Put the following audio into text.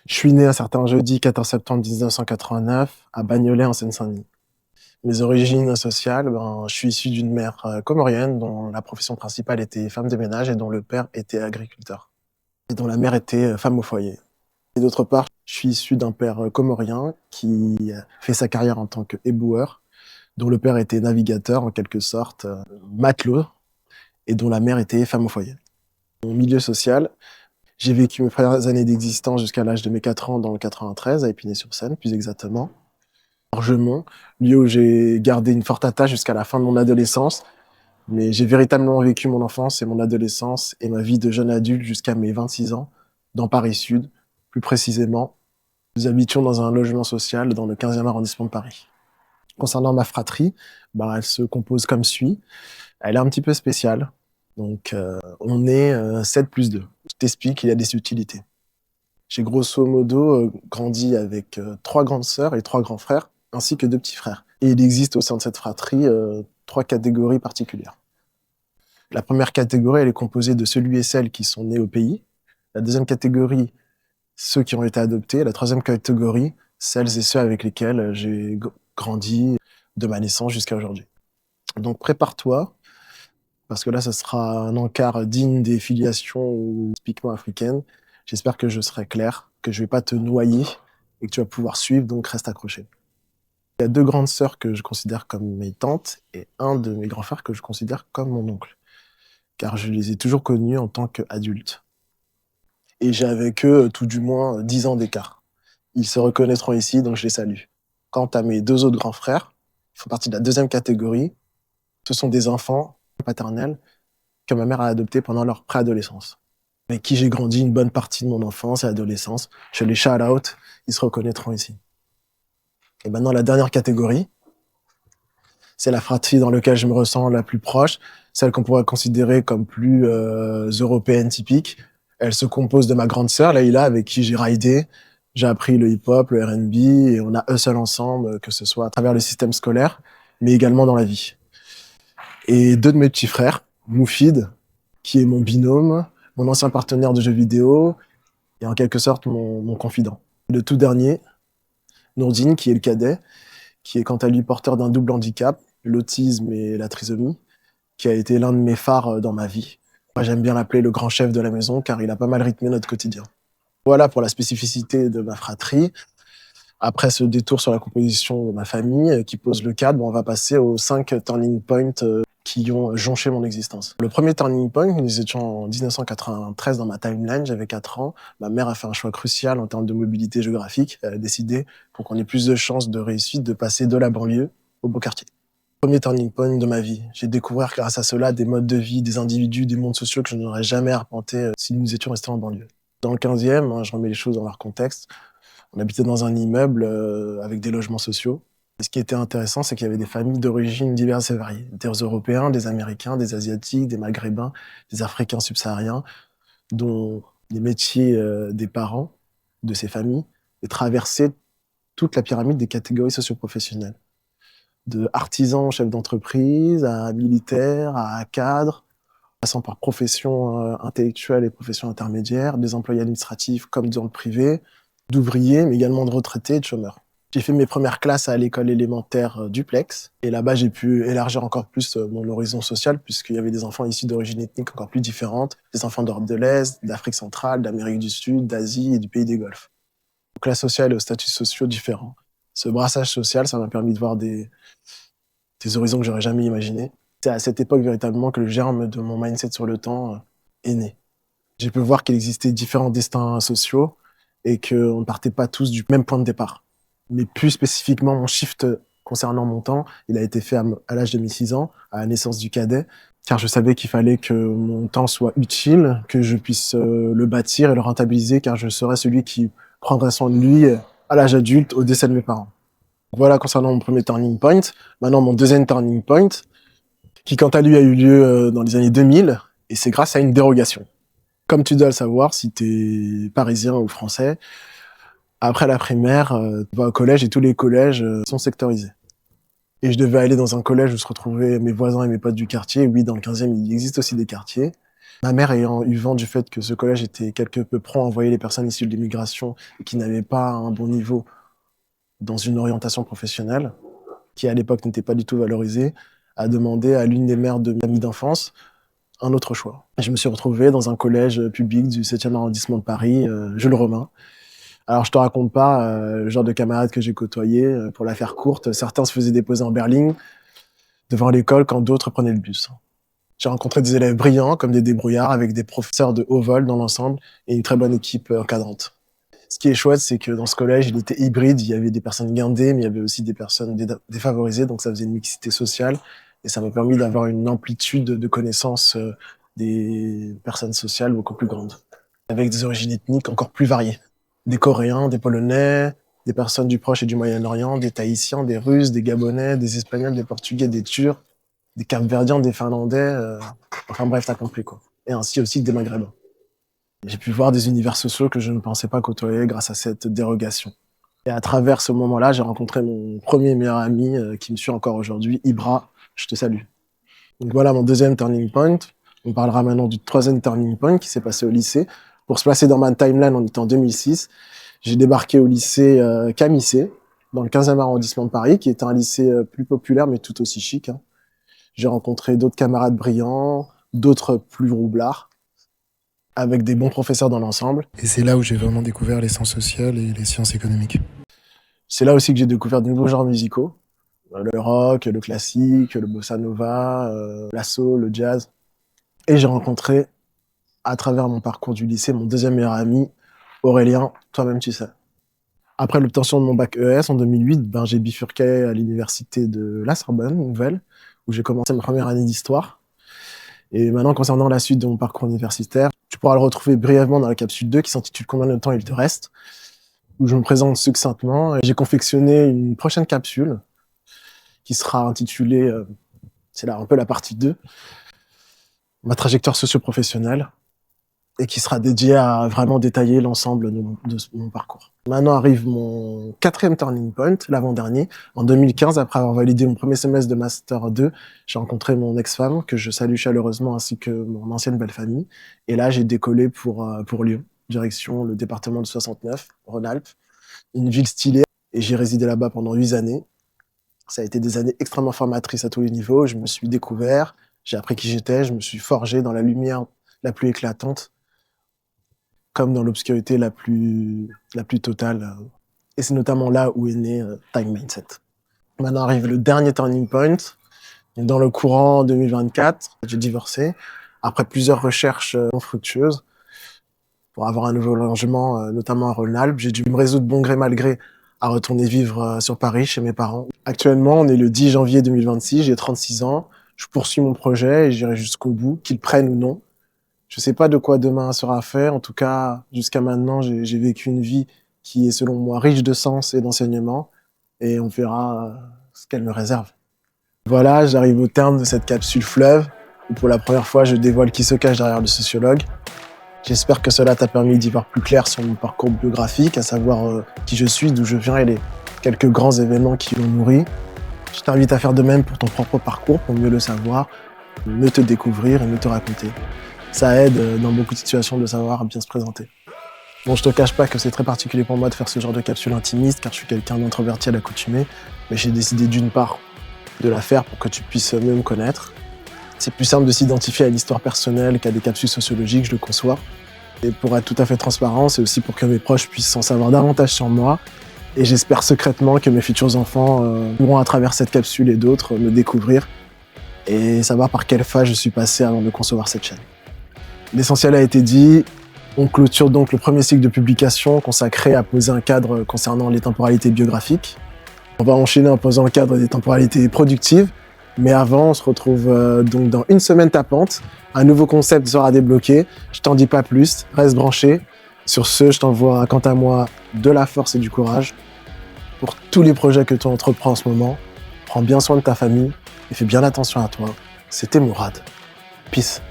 Je suis né un certain jeudi 14 septembre 1989 à Bagnolet en Seine-Saint-Denis. Mes origines sociales, je suis issu d'une mère comorienne dont la profession principale était femme de ménage et dont le père était agriculteur. Et dont la mère était femme au foyer. Et d'autre part, je suis issu d'un père comorien qui fait sa carrière en tant qu'éboueur, dont le père était navigateur en quelque sorte, matelot, et dont la mère était femme au foyer. Mon milieu social, j'ai vécu mes premières années d'existence jusqu'à l'âge de mes 4 ans dans le 93, à Épinay-sur-Seine, plus exactement. Argemont, lieu où j'ai gardé une forte attache jusqu'à la fin de mon adolescence. Mais j'ai véritablement vécu mon enfance et mon adolescence et ma vie de jeune adulte jusqu'à mes 26 ans, dans Paris Sud. Plus précisément, nous habitions dans un logement social dans le 15e arrondissement de Paris. Concernant ma fratrie, elle se compose comme suit. Elle est un petit peu spéciale. Donc, on est 7 plus 2. Je t'explique, il y a des subtilités. J'ai grosso modo grandi avec 3 grandes sœurs et 3 grands frères, ainsi que 2 petits frères. Et il existe au sein de cette fratrie 3 catégories particulières. La première catégorie, elle est composée de celui et celles qui sont nés au pays. La deuxième catégorie, ceux qui ont été adoptés. La troisième catégorie, celles et ceux avec lesquels j'ai grandi de ma naissance jusqu'à aujourd'hui. Donc prépare-toi, parce que là, ce sera un encart digne des filiations typiquement africaines. J'espère que je serai clair, que je vais pas te noyer et que tu vas pouvoir suivre, donc reste accroché. Il y a 2 grandes sœurs que je considère comme mes tantes et un de mes grands frères que je considère comme mon oncle, car je les ai toujours connus en tant qu'adultes. Et j'ai avec eux tout du moins 10 ans d'écart. Ils se reconnaîtront ici, donc je les salue. Quant à mes 2 autres grands frères, ils font partie de la deuxième catégorie. Ce sont des enfants paternels que ma mère a adoptés pendant leur préadolescence, avec qui j'ai grandi une bonne partie de mon enfance et adolescence. Je les shout out, ils se reconnaîtront ici. Et maintenant, la dernière catégorie, c'est la fratrie dans laquelle je me ressens la plus proche, celle qu'on pourrait considérer comme plus européenne typique. Elle se compose de ma grande sœur, Leïla, avec qui j'ai ridé. J'ai appris le hip-hop, le R&B, et on a hustle ensemble, que ce soit à travers le système scolaire, mais également dans la vie. Et 2 de mes petits frères, Moufid, qui est mon binôme, mon ancien partenaire de jeux vidéo, et en quelque sorte mon confident. Le tout dernier, Nourdine, qui est le cadet, qui est quant à lui porteur d'un double handicap, l'autisme et la trisomie, qui a été l'un de mes phares dans ma vie. Moi, j'aime bien l'appeler le grand chef de la maison, car il a pas mal rythmé notre quotidien. Voilà pour la spécificité de ma fratrie. Après ce détour sur la composition de ma famille, qui pose le cadre, on va passer aux 5 turning points qui ont jonché mon existence. Le premier turning point, nous étions en 1993 dans ma timeline, j'avais 4 ans. Ma mère a fait un choix crucial en termes de mobilité géographique. Elle a décidé, pour qu'on ait plus de chances de réussite, de passer de la banlieue au beau quartier. Premier turning point de ma vie. J'ai découvert grâce à cela des modes de vie, des individus, des mondes sociaux que je n'aurais jamais arpentés si nous étions restés en banlieue. Dans le 15e, je remets les choses dans leur contexte, on habitait dans un immeuble avec des logements sociaux. Et ce qui était intéressant, c'est qu'il y avait des familles d'origines diverses et variées. Des Européens, des Américains, des Asiatiques, des Maghrébins, des Africains subsahariens, dont les métiers des parents de ces familles traversaient toute la pyramide des catégories socioprofessionnelles. De artisans, chefs d'entreprise, à militaires, à cadres, passant par professions intellectuelles et professions intermédiaires, des employés administratifs comme dans le privé, d'ouvriers, mais également de retraités et de chômeurs. J'ai fait mes premières classes à l'école élémentaire Duplex, et là-bas j'ai pu élargir encore plus mon horizon social, puisqu'il y avait des enfants issus d'origines ethniques encore plus différentes, des enfants d'Europe de l'Est, d'Afrique centrale, d'Amérique du Sud, d'Asie et du pays des Golfes. Aux classes sociales et aux statuts sociaux différents. Ce brassage social, ça m'a permis de voir des horizons que j'aurais jamais imaginés. C'est à cette époque véritablement que le germe de mon mindset sur le temps est né. J'ai pu voir qu'il existait différents destins sociaux et qu'on ne partait pas tous du même point de départ. Mais plus spécifiquement, mon shift concernant mon temps, il a été fait à l'âge de mes 6 ans, à la naissance du cadet, car je savais qu'il fallait que mon temps soit utile, que je puisse le bâtir et le rentabiliser, car je serais celui qui prendrait soin de lui à l'âge adulte, au décès de mes parents. Voilà concernant mon premier turning point. Maintenant, mon deuxième turning point, qui quant à lui a eu lieu dans les années 2000, et c'est grâce à une dérogation. Comme tu dois le savoir, si t'es parisien ou français, après la primaire, tu vas au collège et tous les collèges sont sectorisés. Et je devais aller dans un collège où se retrouvaient mes voisins et mes potes du quartier. Oui, dans le 15e, il existe aussi des quartiers. Ma mère ayant eu vent du fait que ce collège était quelque peu prompt à envoyer les personnes issues de l'immigration et qui n'avaient pas un bon niveau dans une orientation professionnelle, qui à l'époque n'était pas du tout valorisée, a demandé à l'une des mères de mes amis d'enfance un autre choix. Je me suis retrouvé dans un collège public du 7e arrondissement de Paris, Jules Romain. Alors je te raconte pas le genre de camarades que j'ai côtoyés. Pour la faire courte, certains se faisaient déposer en berline devant l'école quand d'autres prenaient le bus. J'ai rencontré des élèves brillants comme des débrouillards avec des professeurs de haut vol dans l'ensemble et une très bonne équipe encadrante. Ce qui est chouette, c'est que dans ce collège, il était hybride. Il y avait des personnes guindées, mais il y avait aussi des personnes défavorisées, donc ça faisait une mixité sociale. Et ça m'a permis d'avoir une amplitude de connaissances des personnes sociales beaucoup plus grande, avec des origines ethniques encore plus variées. Des Coréens, des Polonais, des personnes du Proche et du Moyen-Orient, des Tahitiens, des Russes, des Gabonais, des Espagnols, des Portugais, des Turcs, des Cap-Verdiens, des Finlandais, enfin bref, t'as compris quoi. Et ainsi aussi que des Maghrébins. J'ai pu voir des univers sociaux que je ne pensais pas côtoyer grâce à cette dérogation. Et à travers ce moment-là, j'ai rencontré mon premier meilleur ami qui me suit encore aujourd'hui, Ibra. Je te salue. Donc voilà mon deuxième turning point. On parlera maintenant du troisième turning point qui s'est passé au lycée. Pour se placer dans ma timeline, on était en 2006. J'ai débarqué au lycée Camissé, dans le 15e arrondissement de Paris, qui était un lycée plus populaire mais tout aussi chic. J'ai rencontré d'autres camarades brillants, d'autres plus roublards, avec des bons professeurs dans l'ensemble. Et c'est là où j'ai vraiment découvert les sciences sociales et les sciences économiques. C'est là aussi que j'ai découvert de nouveaux genres musicaux. Le rock, le classique, le bossa nova, la soul, le jazz. Et j'ai rencontré, à travers mon parcours du lycée, mon deuxième meilleur ami, Aurélien, toi-même tu sais. Après l'obtention de mon bac ES en 2008, j'ai bifurqué à l'université de la Sorbonne, Nouvelle, où j'ai commencé ma première année d'histoire. Et maintenant, concernant la suite de mon parcours universitaire, tu pourras le retrouver brièvement dans la capsule 2 qui s'intitule « Combien de temps il te reste ?», où je me présente succinctement. J'ai confectionné une prochaine capsule qui sera intitulée, c'est là un peu la partie 2, ma trajectoire socio-professionnelle, et qui sera dédiée à vraiment détailler l'ensemble de mon parcours. Maintenant arrive mon quatrième turning point, l'avant-dernier. En 2015, après avoir validé mon premier semestre de Master 2, j'ai rencontré mon ex-femme, que je salue chaleureusement, ainsi que mon ancienne belle famille. Et là, j'ai décollé pour Lyon, direction le département de 69, Rhône-Alpes, une ville stylée. Et j'ai résidé là-bas pendant 8 années. Ça a été des années extrêmement formatrices à tous les niveaux. Je me suis découvert, j'ai appris qui j'étais, je me suis forgé dans la lumière la plus éclatante, comme dans l'obscurité la plus totale. Et c'est notamment là où est né Time Mindset. Maintenant arrive le dernier turning point. Dans le courant 2024, j'ai divorcé. Après plusieurs recherches non fructueuses, pour avoir un nouveau logement, notamment à Rhône-Alpes, j'ai dû me résoudre bon gré mal gré à retourner vivre sur Paris, chez mes parents. Actuellement, on est le 10 janvier 2026, j'ai 36 ans. Je poursuis mon projet et j'irai jusqu'au bout, qu'ils prennent ou non. Je sais pas de quoi demain sera fait. En tout cas, jusqu'à maintenant, j'ai vécu une vie qui est, selon moi, riche de sens et d'enseignement. Et on verra ce qu'elle me réserve. Voilà, j'arrive au terme de cette capsule fleuve, où pour la première fois, je dévoile qui se cache derrière le sociologue. J'espère que cela t'a permis d'y voir plus clair sur mon parcours biographique, à savoir qui je suis, d'où je viens et les quelques grands événements qui l'ont nourri. Je t'invite à faire de même pour ton propre parcours, pour mieux le savoir, mieux te découvrir et mieux te raconter. Ça aide dans beaucoup de situations de savoir bien se présenter. Bon, je te cache pas que c'est très particulier pour moi de faire ce genre de capsule intimiste, car je suis quelqu'un d'introverti à l'accoutumée, mais j'ai décidé d'une part de la faire pour que tu puisses mieux me connaître. C'est plus simple de s'identifier à l'histoire personnelle qu'à des capsules sociologiques, je le conçois. Et pour être tout à fait transparent, c'est aussi pour que mes proches puissent en savoir davantage sur moi. Et j'espère secrètement que mes futurs enfants pourront, à travers cette capsule et d'autres, me découvrir et savoir par quelle phase je suis passé avant de concevoir cette chaîne. L'essentiel a été dit. On clôture donc le premier cycle de publication consacré à poser un cadre concernant les temporalités biographiques. On va enchaîner en posant le cadre des temporalités productives. Mais avant, on se retrouve donc dans une semaine tapante. Un nouveau concept sera débloqué. Je t'en dis pas plus. Reste branché. Sur ce, je t'envoie quant à moi de la force et du courage pour tous les projets que tu entreprends en ce moment. Prends bien soin de ta famille et fais bien attention à toi. C'était Mourad. Peace.